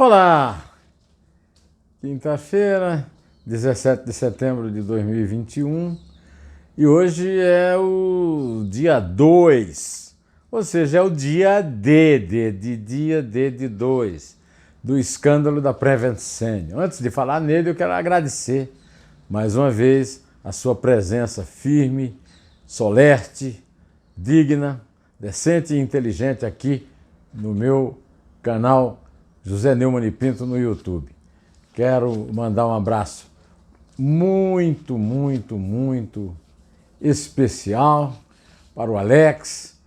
Olá! Quinta-feira, 17 de setembro de 2021 e hoje é o dia 2, ou seja, é o dia D de 2, do escândalo da Prevent Senior. Antes de falar nele, eu quero agradecer mais uma vez a sua presença firme, solerte, digna, decente e inteligente aqui no meu canal José Neumann e Pinto no YouTube. Quero mandar um abraço muito especial para o Alex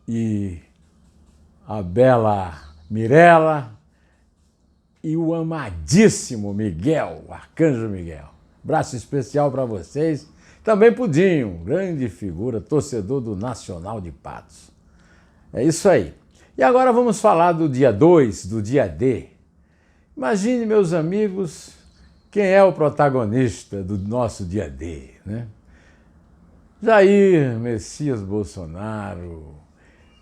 e a bela Mirella e o amadíssimo Miguel, o Arcanjo Miguel. Abraço especial para vocês. Também Pudinho, grande figura, torcedor do Nacional de Patos. É isso aí. E agora vamos falar do dia 2, do dia D. Imagine, meus amigos, quem é o protagonista do nosso dia D, né? Jair Messias Bolsonaro,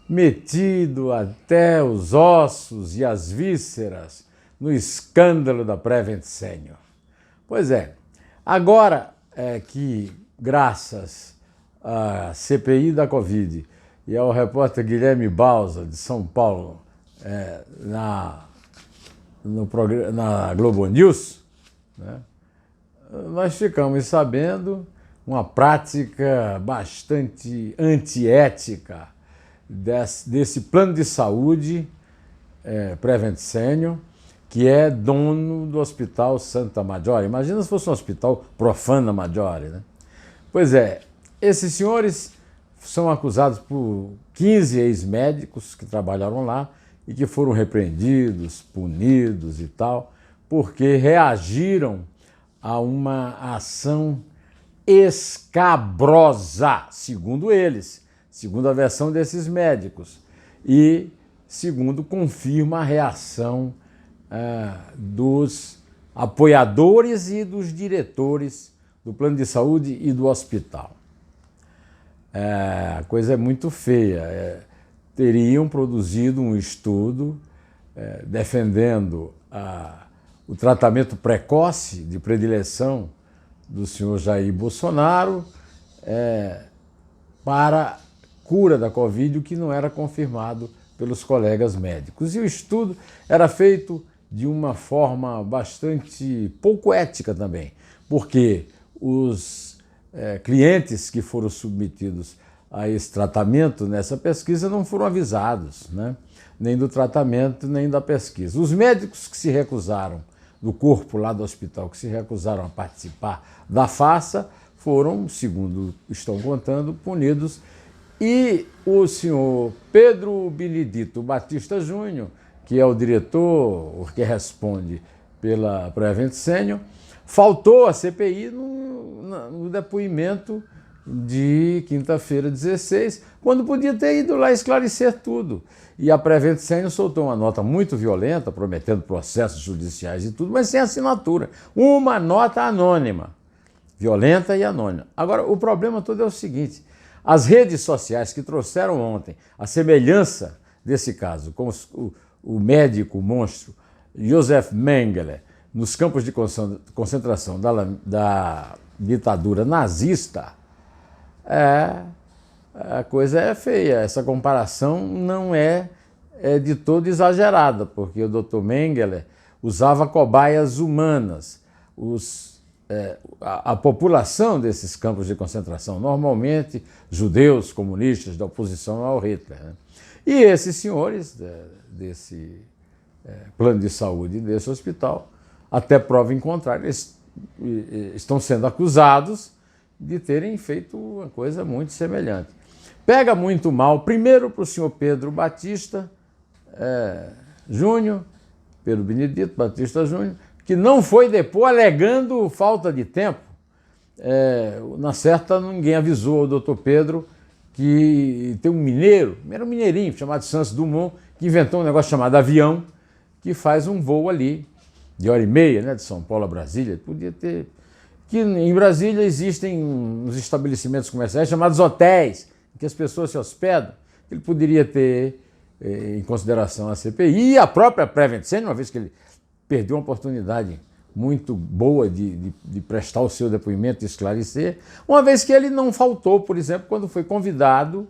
metido até os ossos e as vísceras no escândalo da Prevent Senior. Pois é, agora é que, graças à CPI da Covid e ao repórter Guilherme Bausa, de São Paulo, na Globo News, né, nós ficamos sabendo uma prática bastante antiética desse plano de saúde Prevent Senior, que é dono do Hospital Santa Maggiore. Imagina se fosse um hospital Profana Maggiore, né? Pois é, esses senhores são acusados por 15 ex-médicos que trabalharam lá e que foram repreendidos, punidos e tal, porque reagiram a uma ação escabrosa, segundo eles, segundo a versão desses médicos, e segundo confirma a reação dos apoiadores e dos diretores do plano de saúde e do hospital. A coisa é muito feia. Teriam produzido um estudo defendendo o tratamento precoce de predileção do senhor Jair Bolsonaro para cura da Covid, o que não era confirmado pelos colegas médicos. E o estudo era feito de uma forma bastante pouco ética também, porque os clientes que foram submetidos a esse tratamento nessa pesquisa não foram avisados, né? Nem do tratamento, nem da pesquisa. Os médicos que se recusaram, do corpo lá do hospital, que se recusaram a participar da farsa, foram, segundo estão contando, punidos. E o senhor Pedro Benedito Batista Júnior, que é o diretor, que responde pela Prevent Senior, faltou à CPI no depoimento de quinta-feira 16, quando podia ter ido lá esclarecer tudo. E a Prevent Senior soltou uma nota muito violenta, prometendo processos judiciais e tudo, mas sem assinatura. Uma nota anônima, violenta e anônima. Agora, o problema todo é o seguinte: as redes sociais que trouxeram ontem a semelhança desse caso com o médico monstro Josef Mengele nos campos de concentração da ditadura nazista, a coisa é feia. Essa comparação não é de todo exagerada, porque o Dr. Mengele usava cobaias humanas. A população desses campos de concentração, normalmente judeus, comunistas, da oposição ao Hitler, né? E esses senhores desse plano de saúde, desse hospital, até prova em contrário, eles estão sendo acusados de terem feito uma coisa muito semelhante. Pega muito mal, primeiro, para o senhor Pedro Batista Júnior, Pedro Benedito Batista Júnior, que não foi depor alegando falta de tempo. Na certa, ninguém avisou ao doutor Pedro que tem um mineiro, era um mineirinho chamado Santos Dumont, que inventou um negócio chamado avião, que faz um voo ali de 1h30, né, de São Paulo a Brasília. Podia ter... Que em Brasília existem uns estabelecimentos comerciais chamados hotéis, em que as pessoas se hospedam. Ele poderia ter em consideração a CPI e a própria Prevent Senior, uma vez que ele perdeu uma oportunidade muito boa de prestar o seu depoimento e esclarecer, uma vez que ele não faltou, por exemplo, quando foi convidado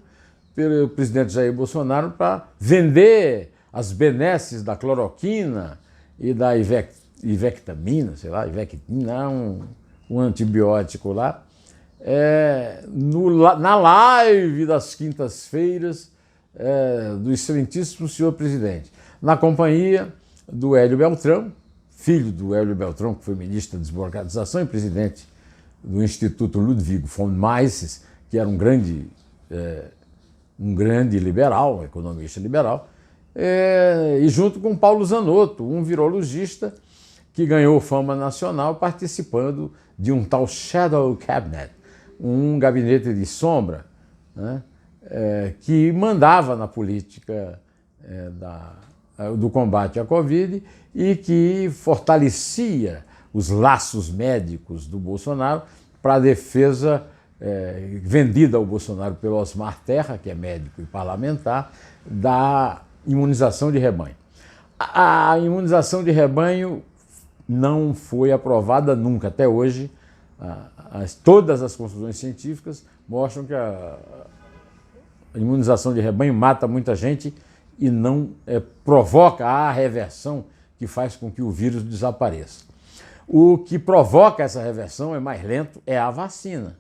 pelo presidente Jair Bolsonaro para vender as benesses da cloroquina e da ivectamina, sei lá, ivectina, um antibiótico lá, na live das quintas-feiras do excelentíssimo senhor presidente, na companhia do Hélio Beltrão, filho do Hélio Beltrão, que foi ministro da Desburocratização e presidente do Instituto Ludwig von Mises, que era um grande liberal, um economista liberal, e junto com Paulo Zanotto, um virologista que ganhou fama nacional participando de um tal Shadow Cabinet, um gabinete de sombra, né, que mandava na política do combate à Covid e que fortalecia os laços médicos do Bolsonaro para a defesa vendida ao Bolsonaro pelo Osmar Terra, que é médico e parlamentar, da imunização de rebanho. A imunização de rebanho não foi aprovada nunca, até hoje. Todas as conclusões científicas mostram que a imunização de rebanho mata muita gente e não provoca a reversão que faz com que o vírus desapareça. O que provoca essa reversão é mais lento, é a vacina.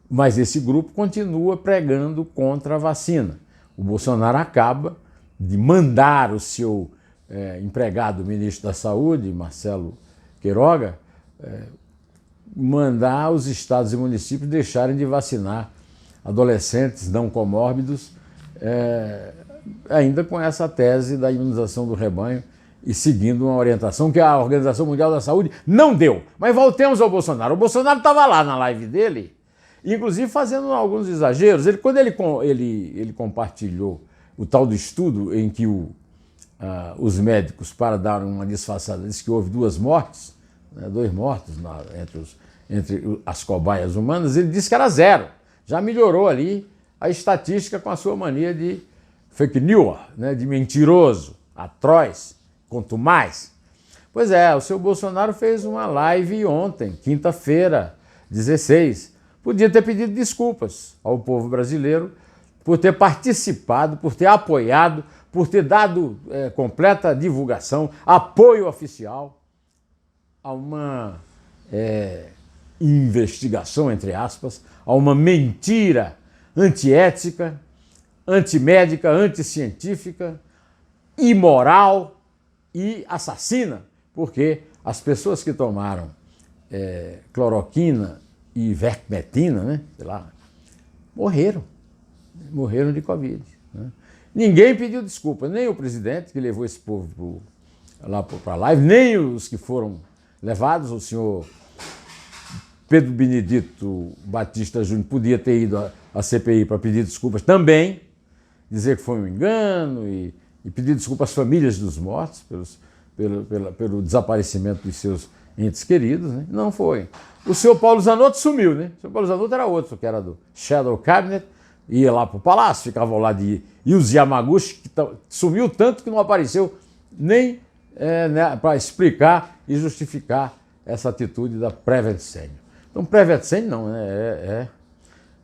Mas esse grupo continua pregando contra a vacina. O Bolsonaro acaba de mandar o seu empregado ministro da Saúde, Marcelo Queiroga, mandar os estados e municípios deixarem de vacinar adolescentes não comórbidos, ainda com essa tese da imunização do rebanho e seguindo uma orientação que a Organização Mundial da Saúde não deu. Mas voltemos ao Bolsonaro. O Bolsonaro estava lá na live dele, inclusive fazendo alguns exageros. Quando ele compartilhou o tal do estudo em que os médicos, para dar uma disfarçada, disse que houve 2 mortes, né, 2 mortos entre as cobaias humanas, ele disse que era 0. Já melhorou ali a estatística com a sua mania de fake news, né, de mentiroso, atroz, quanto mais. Pois o seu Bolsonaro fez uma live ontem, quinta-feira, 16. Podia ter pedido desculpas ao povo brasileiro por ter participado, por ter apoiado, por ter dado completa divulgação, apoio oficial a uma investigação, entre aspas, a uma mentira antiética, antimédica, anticientífica, imoral e assassina, porque as pessoas que tomaram cloroquina e ivermectina, né, sei lá, morreram de Covid. Né? Ninguém pediu desculpa, nem o presidente, que levou esse povo lá para a live, nem os que foram levados. O senhor Pedro Benedito Batista Júnior podia ter ido à CPI para pedir desculpas também, dizer que foi um engano e pedir desculpas às famílias dos mortos pelo desaparecimento dos seus entes queridos. Né? Não foi. O senhor Paulo Zanotto sumiu, né? O senhor Paulo Zanotto era outro, que era do Shadow Cabinet, ia lá para o palácio, ficava ao lado de Ilse Yamaguchi, que sumiu tanto que não apareceu nem para explicar e justificar essa atitude da Prevent Senior. Então, Prevent Senior não, né?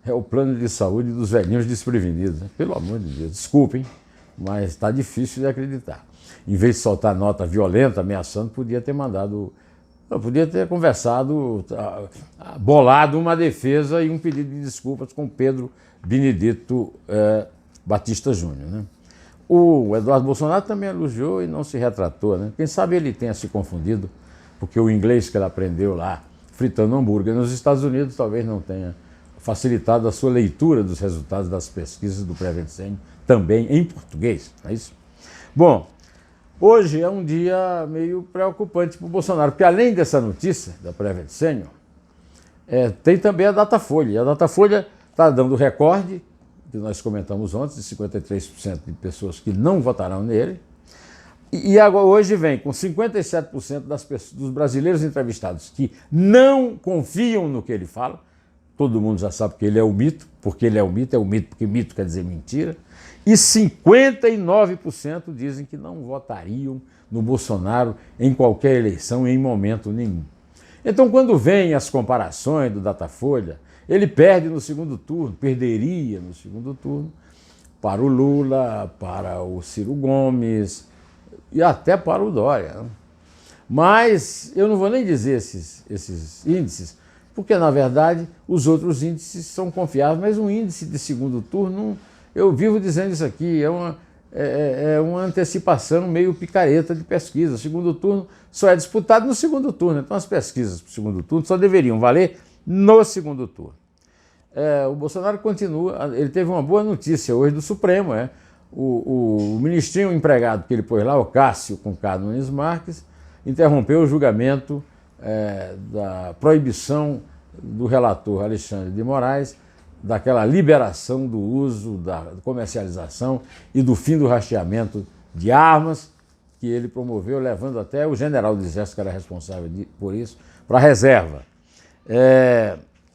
É o plano de saúde dos velhinhos desprevenidos. Né? Pelo amor de Deus, desculpem, mas está difícil de acreditar. Em vez de soltar nota violenta, ameaçando, podia ter conversado, bolado uma defesa e um pedido de desculpas com Pedro Benedito Batista Júnior. Né? O Eduardo Bolsonaro também elogiou e não se retratou. Né? Quem sabe ele tenha se confundido, porque o inglês que ele aprendeu lá, fritando hambúrguer nos Estados Unidos, talvez não tenha facilitado a sua leitura dos resultados das pesquisas do Prevent Senior, também em português. Não é isso? Bom, hoje é um dia meio preocupante para o Bolsonaro, porque além dessa notícia da Prevent Senior, tem também a Datafolha. E a Datafolha está dando recorde, que nós comentamos ontem, de 53% de pessoas que não votarão nele. E agora, hoje vem com 57% dos brasileiros entrevistados que não confiam no que ele fala. todo mundo já sabe que ele é o mito, porque ele é o mito porque mito quer dizer mentira, e 59% dizem que não votariam no Bolsonaro em qualquer eleição, em momento nenhum. Então, quando vêm as comparações do Datafolha, ele perde no segundo turno, perderia no segundo turno para o Lula, para o Ciro Gomes e até para o Dória. Mas eu não vou nem dizer esses índices, porque, na verdade, os outros índices são confiáveis, mas um índice de segundo turno, eu vivo dizendo isso aqui, é uma antecipação meio picareta de pesquisa. O segundo turno só é disputado no segundo turno, então as pesquisas para o segundo turno só deveriam valer no segundo turno. O Bolsonaro continua, ele teve uma boa notícia hoje do Supremo, o ministrinho empregado que ele pôs lá, o Cássio com K. Nunes Marques, interrompeu o julgamento da proibição do relator Alexandre de Moraes daquela liberação do uso, da comercialização e do fim do rastreamento de armas que ele promoveu, levando até o general do Exército, que era responsável por isso, para a reserva.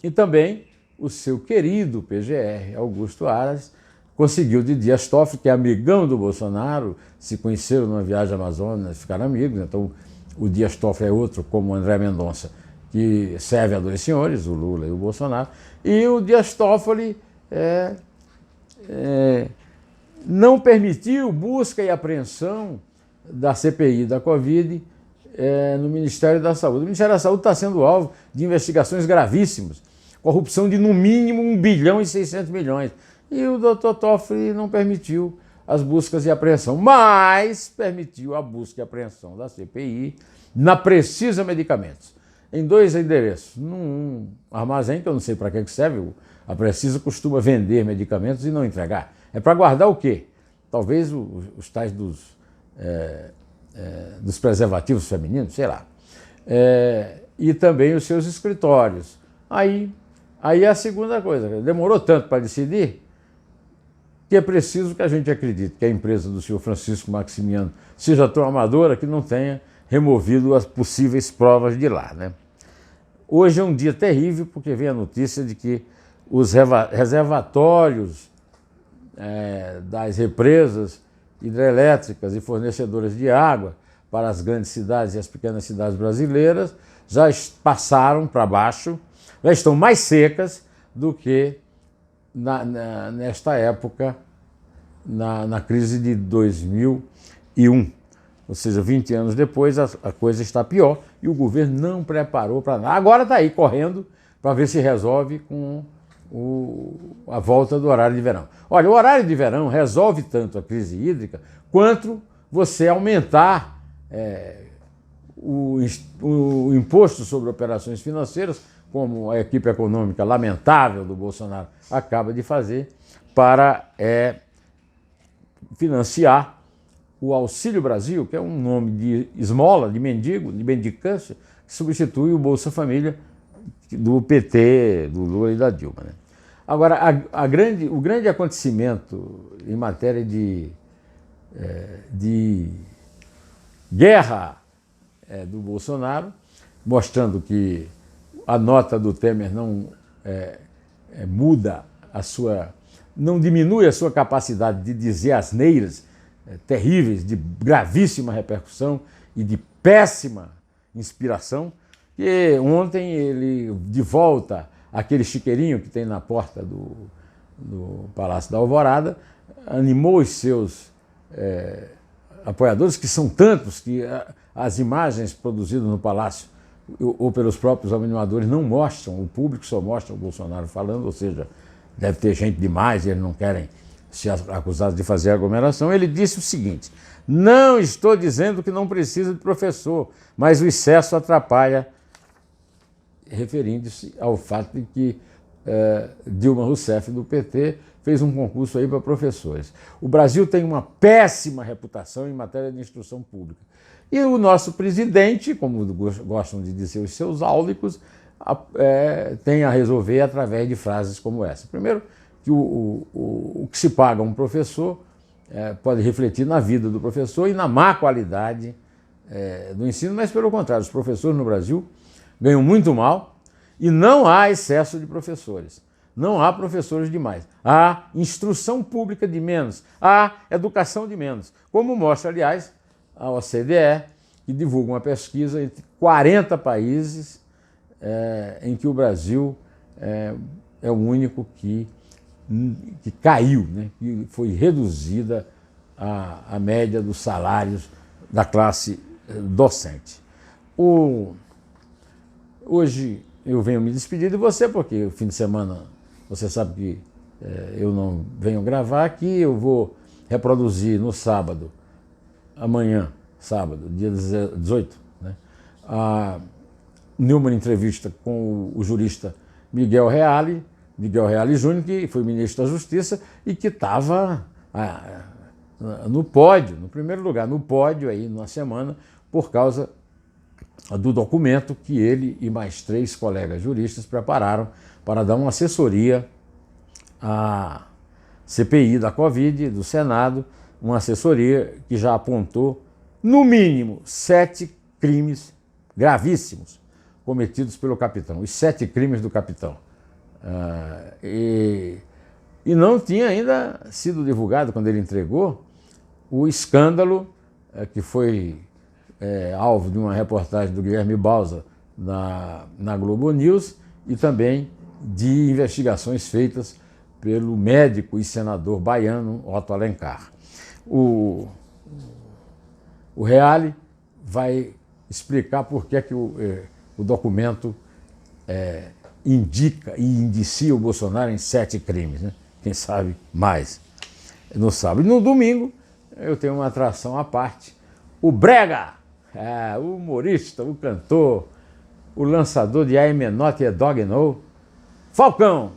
E também o seu querido PGR, Augusto Aras, conseguiu de Dias Toffoli, que é amigão do Bolsonaro, se conheceram numa viagem à Amazônia, ficaram amigos. Então o Dias Toffoli é outro, como o André Mendonça, que serve a dois senhores, o Lula e o Bolsonaro, e o Dias Toffoli não permitiu busca e apreensão da CPI da Covid no Ministério da Saúde. O Ministério da Saúde está sendo alvo de investigações gravíssimas, corrupção de no mínimo 1 bilhão e 600 milhões. E o Dr. Toffoli não permitiu as buscas e apreensão, mas permitiu a busca e apreensão da CPI na Precisa Medicamentos, em 2 endereços. Num armazém, que eu não sei para que serve, a Precisa costuma vender medicamentos e não entregar. É para guardar o quê? Talvez os tais dos preservativos femininos, sei lá. E também os seus escritórios. Aí é a segunda coisa. Demorou tanto para decidir que é preciso que a gente acredite que a empresa do senhor Francisco Maximiano seja tão amadora que não tenha removido as possíveis provas de lá, né? Hoje é um dia terrível, porque vem a notícia de que os reservatórios das represas hidrelétricas e fornecedoras de água para as grandes cidades e as pequenas cidades brasileiras já passaram para baixo, já estão mais secas do que nesta época, na crise de 2001. Ou seja, 20 anos depois a coisa está pior e o governo não preparou para nada. Agora está aí correndo para ver se resolve com a volta do horário de verão. Olha, o horário de verão resolve tanto a crise hídrica quanto você aumentar o imposto sobre operações financeiras, como a equipe econômica lamentável do Bolsonaro acaba de fazer, para financiar o Auxílio Brasil, que é um nome de esmola, de mendigo, de mendicância, que substitui o Bolsa Família do PT, do Lula e da Dilma, né? Agora, o grande acontecimento em matéria de guerra do Bolsonaro, mostrando que a nota do Temer não não diminui a sua capacidade de dizer asneiras terríveis, de gravíssima repercussão e de péssima inspiração, que ontem ele, de volta àquele chiqueirinho que tem na porta do Palácio da Alvorada, animou os seus apoiadores, que são tantos que as imagens produzidas no Palácio ou pelos próprios animadores não mostram, o público só mostra o Bolsonaro falando, ou seja, deve ter gente demais e eles não querem ser acusados de fazer aglomeração. Ele disse o seguinte: não estou dizendo que não precisa de professor, mas o excesso atrapalha, referindo-se ao fato de que Dilma Rousseff, do PT, fez um concurso aí para professores. O Brasil tem uma péssima reputação em matéria de instrução pública. E o nosso presidente, como gostam de dizer os seus áulicos, tem a resolver através de frases como essa. Primeiro, que o que se paga a um professor pode refletir na vida do professor e na má qualidade do ensino, mas pelo contrário, os professores no Brasil ganham muito mal E não há excesso de professores. Não há professores demais. Há instrução pública de menos. Há educação de menos. Como mostra, aliás, a OCDE, que divulga uma pesquisa entre 40 países em que o Brasil é o único que caiu, né? Que foi reduzida a média dos salários da classe docente. Hoje eu venho me despedir de você, porque o fim de semana você sabe que eu não venho gravar aqui, eu vou reproduzir no sábado, amanhã, sábado, dia 18, né, uma entrevista com o jurista Miguel Reale Júnior, que foi ministro da Justiça e que estava no pódio, no primeiro lugar, no pódio aí na semana, por causa do documento que ele e mais 3 colegas juristas prepararam para dar uma assessoria à CPI da Covid, do Senado, uma assessoria que já apontou, no mínimo, 7 crimes gravíssimos cometidos pelo capitão, os 7 crimes do capitão. E não tinha ainda sido divulgado, quando ele entregou, o escândalo que foi alvo de uma reportagem do Guilherme Bausa na Globo News e também de investigações feitas pelo médico e senador baiano Otto Alencar. O Reale vai explicar por que o documento indica e indicia o Bolsonaro em 7 crimes, né? Quem sabe mais no sábado. E no domingo eu tenho uma atração à parte. O Brega, o humorista, o cantor, o lançador de I'm Not a Dog No, Falcão,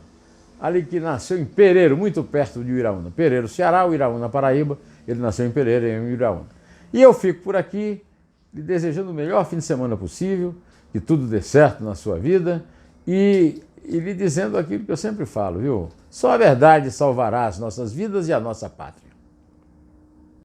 ali que nasceu em Pereiro, muito perto de Uiraúna. Pereiro, Ceará, Uiraúna, Paraíba. Ele nasceu em Pereira e em Uiraúna. E eu fico por aqui, lhe desejando o melhor fim de semana possível, que tudo dê certo na sua vida e lhe dizendo aquilo que eu sempre falo, viu? Só a verdade salvará as nossas vidas e a nossa pátria.